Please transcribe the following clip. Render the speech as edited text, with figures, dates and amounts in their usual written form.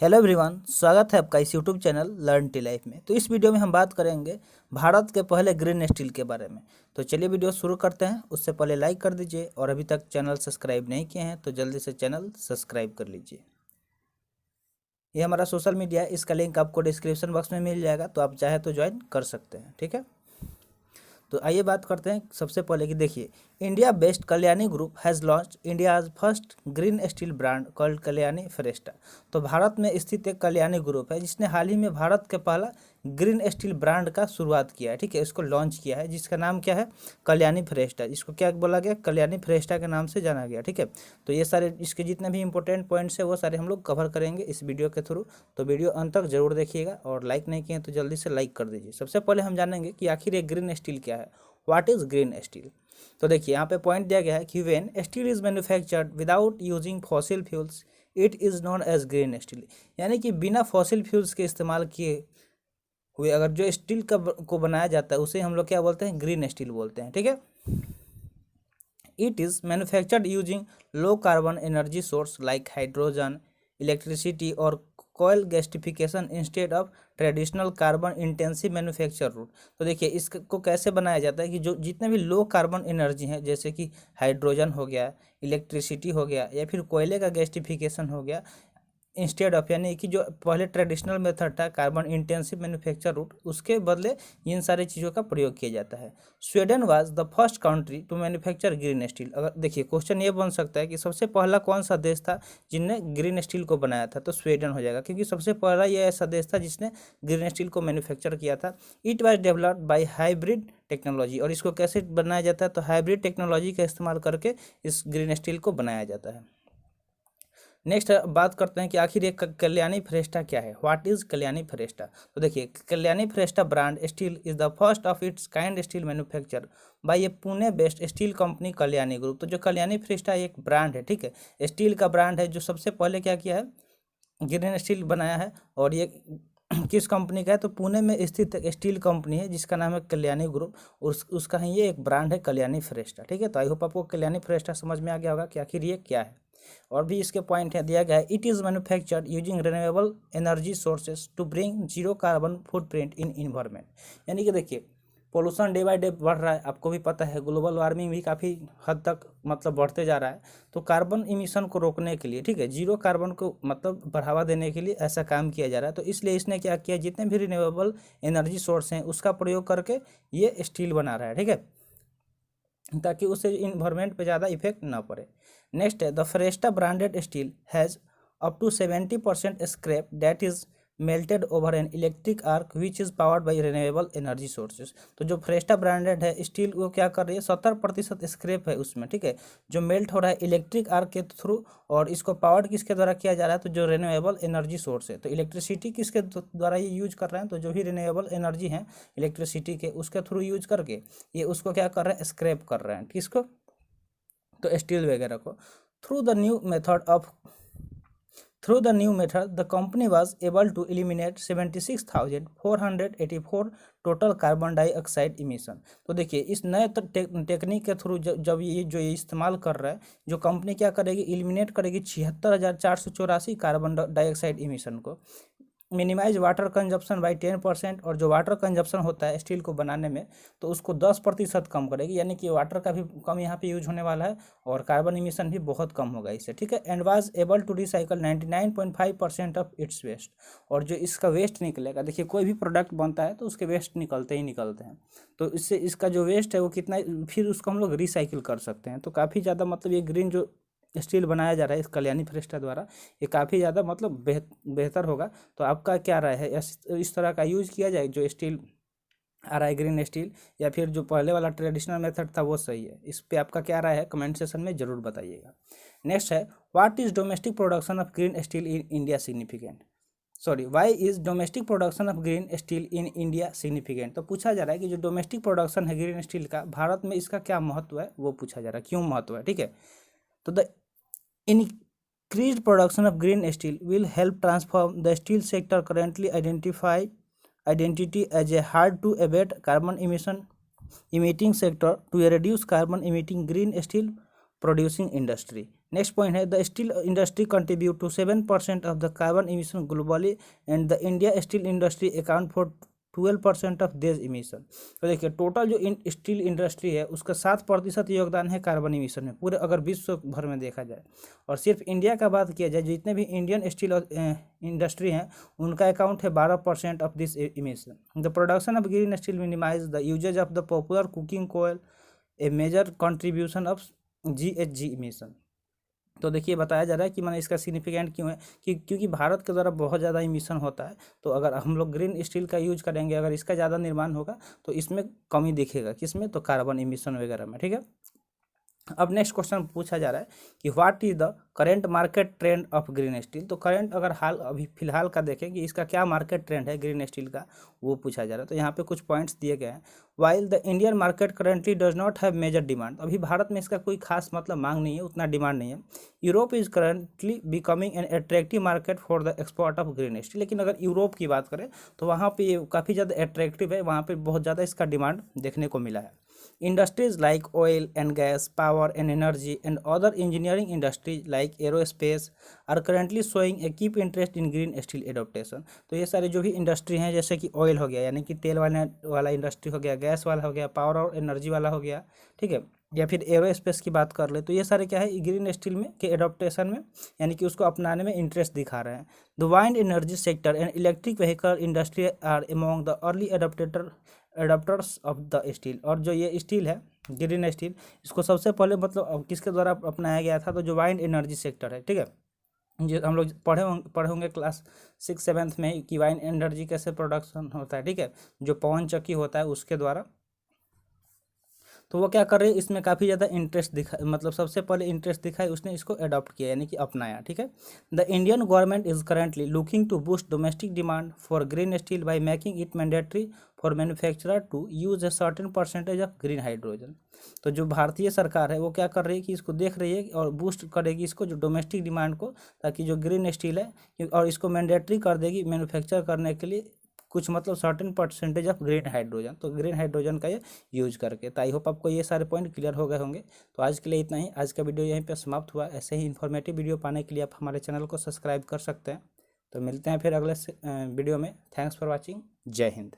Hello everyone, स्वागत है आपका इस YouTube channel learn tea life में। तो इस वीडियो में हम बात करेंगे भारत के पहले ग्रीन स्टील के बारे में। तो चलिए वीडियो शुरू करते हैं। उससे पहले लाइक कर दीजिए और अभी तक चैनल सब्सक्राइब नहीं किए हैं तो जल्दी से चैनल सब्सक्राइब कर लीजिए। ये हमारा सोशल मीडिया है, इसका लिंक आपको डिस्क्रिप्शन बॉक्स में मिल जाएगा, तो आप चाहे तो ज्वाइन कर सकते हैं। ठीक है, तो आइए बात करते हैं सबसे पहले कि देखिए, India based Kalyani group has launch India's first green steel brand called Kalyani Fresta. तो भारत में स्थित एक कल्याणी ग्रुप है जिसने हाल ही में भारत के पहला ग्रीन स्टील ब्रांड का शुरुआत किया है। ठीक है, इसको लॉन्च किया है जिसका नाम क्या है, कल्याणी फ्रेस्टा। इसको क्या बोला गया, कल्याणी फ्रेस्टा के नाम से जाना गया। ठीक है, तो ये सारे इसके जितने भी इंपॉर्टेंट पॉइंट्स है वो सारे हम लोग कवर करेंगे इस वीडियो के थ्रू। तो वीडियो अंत तक जरूर देखिएगा और लाइक नहीं किए तो जल्दी से लाइक कर दीजिए। सबसे पहले हम जानेंगे कि आखिर ये ग्रीन स्टील क्या है, व्हाट इज ग्रीन स्टील। तो देखिए यहाँ पे पॉइंट दिया गया है कि when steel is manufactured without using fossil fuels it is known as green steel. यानी कि बिना फॉसिल फ्यूल्स के इस्तेमाल किए हुए अगर जो स्टील का को बनाया जाता है उसे हम लोग क्या बोलते हैं, ग्रीन स्टील बोलते हैं। ठीक है, it is manufactured using low carbon energy source like hydrogen, electricity और coal gasification instead of traditional carbon intensive manufacture route. तो देखिए इसको कैसे बनाया जाता है कि जो जितने भी लो कार्बन एनर्जी हैं, जैसे कि हाइड्रोजन हो गया, इलेक्ट्रिसिटी हो गया या फिर कोयले का गैसिफिकेशन हो गया, इंस्टेड ऑफ यानी कि जो पहले ट्रेडिशनल मेथड था कार्बन इंटेंसिव मैन्युफैक्चर रूट, उसके बदले इन सारी चीज़ों का प्रयोग किया जाता है। Sweden was the first country to manufacture green steel. अगर देखिए क्वेश्चन ये बन सकता है कि सबसे पहला कौन सा देश था जिनने ग्रीन स्टील को बनाया था, तो स्वीडन हो जाएगा, क्योंकि सबसे पहला ये ऐसा देश था जिसने ग्रीन स्टील को मैन्युफैक्चर किया था। It was developed by hybrid technology. और इसको कैसे बनाया जाता है, तो हाइब्रिड टेक्नोलॉजी का इस्तेमाल करके इस ग्रीन स्टील को बनाया जाता है। नेक्स्ट बात करते हैं कि आखिर ये कल्याणी फ्रेस्टा क्या है, व्हाट इज कल्याणी फ्रेस्टा। तो देखिए Kalyani Fresta brand steel is the first of its kind steel manufacture by a Pune based steel company Kalyani group. तो जो कल्याणी फ्रेस्टा एक ब्रांड है, ठीक है, स्टील का ब्रांड है जो सबसे पहले क्या किया है, ग्रीन स्टील बनाया है। और ये किस कंपनी का है, तो पुणे में स्थित एक स्टील कंपनी है जिसका नाम है कल्याणी ग्रुप, और उसका ही ये एक ब्रांड है कल्याणी फ्रेस्टा। ठीक है, तो आई होप आपको कल्याणी फ्रेस्टा समझ में आ गया होगा कि आखिर ये क्या है। और भी इसके पॉइंट है दिया गया है, it is manufactured using renewable energy sources to bring zero carbon footprint in environment. यानी कि देखिए पोल्यूशन डे बाय डे बढ़ रहा है, आपको भी पता है, ग्लोबल वार्मिंग भी काफ़ी हद तक मतलब बढ़ते जा रहा है। तो कार्बन इमिशन को रोकने के लिए, ठीक है, जीरो कार्बन को मतलब बढ़ावा देने के लिए ऐसा काम किया जा रहा है। तो इसलिए इसने क्या किया, जितने भी रिन्यूएबल एनर्जी सोर्स हैं उसका प्रयोग करके ये स्टील बना रहा है। ठीक है, ताकि उससे इन्वायरमेंट पे ज़्यादा इफेक्ट ना पड़े। नेक्स्ट है, the Fresta branded steel has up to 70% scrap that is melted over an electric arc which is powered by renewable energy sources. तो जो फ्रेस्टा ब्रांडेड है स्टील वो क्या कर रही है, 70% स्क्रैप है उसमें, ठीक है, जो मेल्ट हो रहा है इलेक्ट्रिक आर्क के थ्रू। और इसको पावर्ड किसके द्वारा किया जा रहा है, तो जो रिन्यूएबल एनर्जी सोर्स है। तो इलेक्ट्रिसिटी किसके द्वारा ये यूज कर रहे हैं, तो जो भी रिन्यूएबल एनर्जी है इलेक्ट्रिसिटी के उसके थ्रू यूज करके ये उसको क्या कर रहे हैं, स्क्रैप कर रहे हैं। किसको, तो स्टील वगैरह को। Through the new method of Through the new method, the company was able to eliminate 76,484 total carbon dioxide emission. तो देखिए इस नए टेक्निक के थ्रू जब ये जो ये इस्तेमाल कर रहा है, जो कंपनी क्या करेगी, एलिमिनेट करेगी 76,484 कार्बन डाइऑक्साइड इमिशन को, मिनिमाइज वाटर कंजप्शन बाई 10%। और जो वाटर कंजप्शन होता है स्टील को बनाने में तो उसको 10% कम करेगी, यानी कि वाटर का भी कम यहाँ पे यूज होने वाला है और कार्बन इमिशन भी बहुत कम होगा इससे। ठीक है, and was able to recycle 99.5% of its waste. और जो इसका वेस्ट निकलेगा, देखिए कोई भी प्रोडक्ट बनता है तो उसके वेस्ट निकलते ही निकलते हैं, तो इससे इसका जो वेस्ट है वो कितना, फिर उसको हम लोग रिसाइकिल कर सकते हैं। तो काफ़ी ज़्यादा मतलब ये ग्रीन जो स्टील बनाया जा रहा है इस कल्याणी फ्रेस्टा द्वारा, ये काफ़ी ज़्यादा मतलब बेहतर होगा। तो आपका क्या राय है, इस तरह का यूज किया जाए जो स्टील आ रहा है ग्रीन स्टील, या फिर जो पहले वाला ट्रेडिशनल मेथड था वो सही है? इस पे आपका क्या राय है कमेंट सेक्शन में ज़रूर बताइएगा। नेक्स्ट है, what is domestic production of green steel in India significant, sorry why is domestic production of green steel in India significant. तो पूछा जा रहा है कि जो डोमेस्टिक प्रोडक्शन है ग्रीन स्टील का भारत में, इसका क्या महत्व है वो पूछा जा रहा है, क्यों महत्व है। ठीक है, तो the increased production of green steel will help transform the steel sector currently identity as a hard to abate carbon emitting sector to a reduced carbon emitting green steel producing industry. Next point है the steel industry contribute to 7% of the carbon emission globally and the India steel industry account for 12% of देश emission. तो देखिए total जो steel industry है उसका 7% योगदान है carbon emission में, पूरे अगर विश्व भर में देखा जाए। और सिर्फ इंडिया का बात किया जाए, जितने भी इंडियन स्टील इंडस्ट्री हैं उनका अकाउंट है 12% of this emission. The production of green steel minimize the usages of the popular cooking coal, a major contribution of GHG emission. तो देखिए बताया जा रहा है कि मैंने इसका सिग्निफिकेंट क्यों है कि क्योंकि भारत के द्वारा बहुत ज़्यादा इमिशन होता है, तो अगर हम लोग ग्रीन स्टील का यूज करेंगे, अगर इसका ज़्यादा निर्माण होगा तो इसमें कमी दिखेगा, किसमें, तो कार्बन इमिशन वगैरह में, ठीक है। अब नेक्स्ट क्वेश्चन पूछा जा रहा है कि what is the current market trend of green steel. तो करेंट अगर हाल अभी फिलहाल का देखें कि इसका क्या मार्केट ट्रेंड है ग्रीन स्टील का, वो पूछा जा रहा है। तो यहाँ पे कुछ पॉइंट्स दिए गए हैं। While the Indian market currently does not have major demand, अभी भारत में इसका कोई खास मतलब मांग नहीं है, उतना डिमांड नहीं है। Europe is currently becoming an attractive market for the export of green steel, लेकिन अगर यूरोप की बात करें तो वहाँ पे ये काफ़ी ज़्यादा अट्रैक्टिव है, वहाँ पे बहुत ज़्यादा इसका डिमांड देखने को मिला है। Industries like oil and gas, power and energy, and other engineering industries like aerospace are currently showing a keep interest in green steel adaptation। तो ये सारे जो भी इंडस्ट्री हैं, जैसे कि ऑयल हो गया यानी कि तेल वाला इंडस्ट्री हो गया, गैस वाला हो गया, पावर और एनर्जी वाला हो गया, ठीक है, या फिर एरोस्पेस की बात कर ले, तो ये सारे क्या है ग्रीन स्टील में के एडोप्टेशन में यानी कि उसको अपनाने में इंटरेस्ट दिखा रहे हैं। The wind energy sector and electric vehicle industry are among the early adapters of the steel. और जो ये स्टील है ग्रीन स्टील, इसको सबसे पहले मतलब किसके द्वारा अपनाया गया था, तो जो वाइंड एनर्जी सेक्टर है, ठीक है, जो हम लोग पढ़े होंगे क्लास 6-7 में कि वाइंड एनर्जी कैसे प्रोडक्शन होता है, ठीक है, जो पवन चक्की होता है उसके द्वारा। तो वो क्या कर रहे हैं, इसमें काफ़ी ज़्यादा इंटरेस्ट दिखा, मतलब सबसे पहले इंटरेस्ट दिखाई उसने, इसको अडॉप्ट किया यानी कि अपनाया, ठीक है। The Indian government is currently looking to boost domestic demand for green steel by making it mandatory for manufacturer to use a certain percentage of green hydrogen. तो जो भारतीय सरकार है वो क्या कर रही है कि इसको देख रही है और बूस्ट करेगी इसको, जो डोमेस्टिक डिमांड को, ताकि जो ग्रीन स्टील है और इसको मैंडेटरी कर देगी मैन्युफैक्चर करने के लिए कुछ मतलब certain percentage of green hydrogen, तो ग्रीन हाइड्रोजन का ये यूज करके। तो आई होप आपको ये सारे पॉइंट क्लियर हो गए होंगे। तो आज के लिए इतना ही, आज का वीडियो यहीं पे समाप्त हुआ। ऐसे ही इन्फॉर्मेटिव वीडियो पाने के लिए आप हमारे चैनल को सब्सक्राइब कर सकते हैं। तो मिलते हैं फिर अगले वीडियो में। Thanks for watching. जय हिंद।